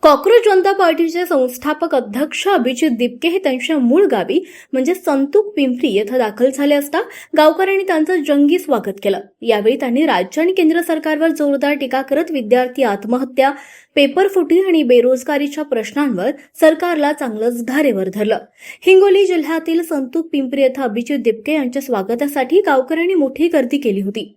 Cockroach जनता पार्टीचे संस्थापक अध्यक्ष अभिजित दिपके हे त्यांच्या मूळ गावी म्हणजे संतूक पिंपरी येथे दाखल झाले असता गावकऱ्यांनी त्यांचं जंगी स्वागत केलं। यावेळी त्यांनी राज्य आणि केंद्र सरकारवर जोरदार टीका करत विद्यार्थी आत्महत्या, पेपरफुटी आणि बेरोजगारीच्या प्रश्नांवर सरकारला चांगलंच धारेवर धरलं। हिंगोली जिल्ह्यातील संतूक पिंपरी येथे अभिजित दिपके यांच्या स्वागतासाठी गावकऱ्यांनी मोठी गर्दी केली होती।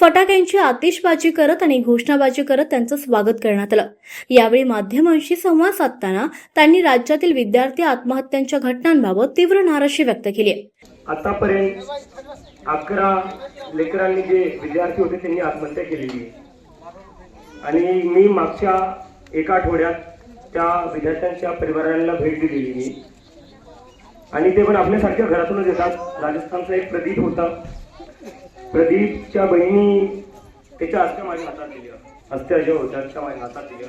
फटाक्यांची आतिषबाजी करत आणि घोषणाबाजी करत त्यांचं स्वागत करण्यात आलं। यावेळी माध्यमांशी संवाद साधताना त्यांनी राज्यातील विद्यार्थी आत्महत्यांच्या घटनांबाबत तीव्र नाराजी व्यक्त केली। आतापर्यंत 11 लेकरांनी जे विद्यार्थी होते त्यांनी आत्महत्या केलेली आहे आणि मी मागच्या एका आठवड्यात त्या विद्यार्थ्यांच्या परिवारांना भेट दिलेली मी आणि ते पण आपल्यासारख्या घरातूनच येतात। राजस्थानचा एक प्रदीप होता, प्रदीपच्या बहिणी त्याच्या अस्त्या माझ्या हातात दिल्या, अस्त्या ज्या होत्या त्या माझ्या हातात दिल्या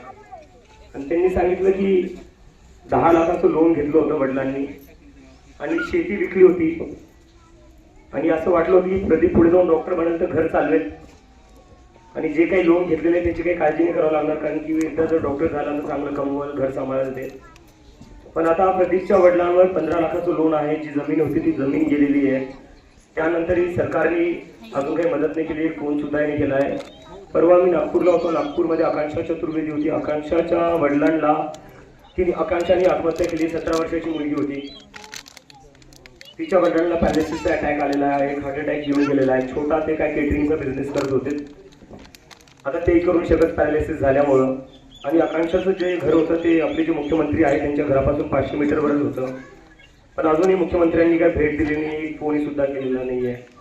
आणि त्यांनी सांगितलं की 10 लाखाचं लोन घेतलं होतं वडिलांनी आणि शेती विकली होती आणि असं वाटलं होतं की प्रदीप पुढे जाऊन डॉक्टर बनेल तर घर चालवेल आणि जे काही लोन घेतलेले त्याची काही काळजी नाही करावं लागणार, कारण की एकदा जर डॉक्टर झाला तर चांगलं कमवल, घर सांभाळेल ते। पण आता प्रदीपच्या वडिलांवर 15 लाखाचं लोन आहे, जी जमीन होती ती जमीन गेलेली आहे। त्यानंतरही सरकारने अजून काही मदत नाही केली, फोन सुद्धा नाही केला आहे। परवा मी नागपूरला होतो, नागपूरमध्ये आकांक्षा चतुर्वेदी होती, आकांक्षाच्या वडिलांना आकांक्षाने आत्महत्या केली। 17 वर्षाची मुलगी होती, तिच्या वडिलांना पॅरालिसिसचा अटॅक आलेला आहे, एक हार्ट अटॅक येऊन गेलेला आहे। छोटा ते काय केटरिंगचा बिझनेस करत होते, आता तेही करू शकत पॅरालिसिस झाल्यामुळं। आणि आकांक्षाचं जे घर होतं ते आपले जे मुख्यमंत्री आहे त्यांच्या घरापासून 500 मीटरवरच होतं, पण अजूनही मुख्यमंत्र्यांनी काय भेट दिली नाही, फोनही सुद्धा केलेला नाही आहे।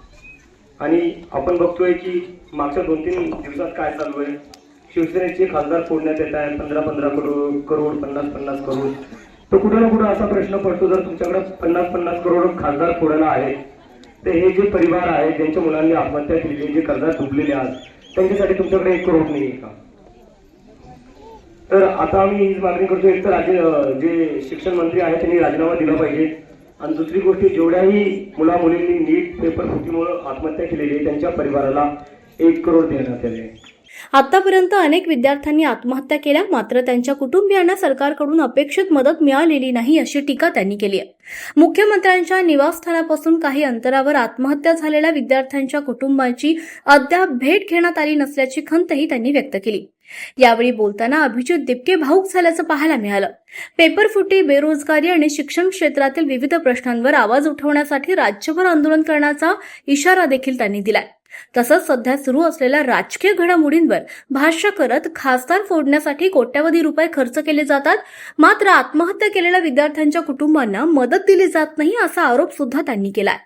आणि आपण बघतोय की मागच्या 2-3 दिवसात काय चालू आहे, शिवसेनेचे खासदार फोडण्यात येत आहे, 15-15 करोड 50-50 करोड। तर कुठं ना कुठं असा प्रश्न पडतो, जर तुमच्याकडे 50-50 करोड खासदार फोडायला आहे तर हे जे परिवार आहे ज्यांच्या मुलांनी आत्महत्या केली, जे कर्जात डुबलेले आहेत, त्यांच्यासाठी तुमच्याकडे 1 करोड नाही आहे का? तर आता आम्ही हीच मागणी करतो, एक तर जे शिक्षण मंत्री आहेत त्यांनी राजीनामा दिला पाहिजे आणि दुसरी गोष्ट, जेवढ्याही मुला मुलींनी नीट पेपर फुटीमुळे आत्महत्या केलेली आहे त्यांच्या परिवाराला 1 करोड देण्यात आले। आतापर्यंत अनेक विद्यार्थ्यांनी आत्महत्या केल्या, मात्र त्यांच्या कुटुंबियांना सरकारकडून अपेक्षित मदत मिळालेली नाही, अशी टीका त्यांनी केली आहे। मुख्यमंत्र्यांच्या निवासस्थानापासून काही अंतरावर आत्महत्या झालेल्या विद्यार्थ्यांच्या कुटुंबांची अद्याप भेट घेण्यात आली नसल्याची खंतही त्यांनी व्यक्त केली। यावेळी बोलताना अभिजित दिपके भावूक झाल्याचं पाहायला मिळालं। पेपरफुटी, बेरोजगारी आणि शिक्षण क्षेत्रातील विविध प्रश्नांवर आवाज उठवण्यासाठी राज्यभर आंदोलन करण्याचा इशारा देखील त्यांनी दिलाय। तसंच सध्या सुरू असलेल्या राजकीय घडामोडींवर भाष्य करत खासदार फोडण्यासाठी कोट्यवधी रुपये खर्च केले जातात, मात्र आत्महत्या केलेल्या विद्यार्थ्यांच्या कुटुंबांना मदत दिली जात नाही, असा आरोप सुद्धा त्यांनी केलाय।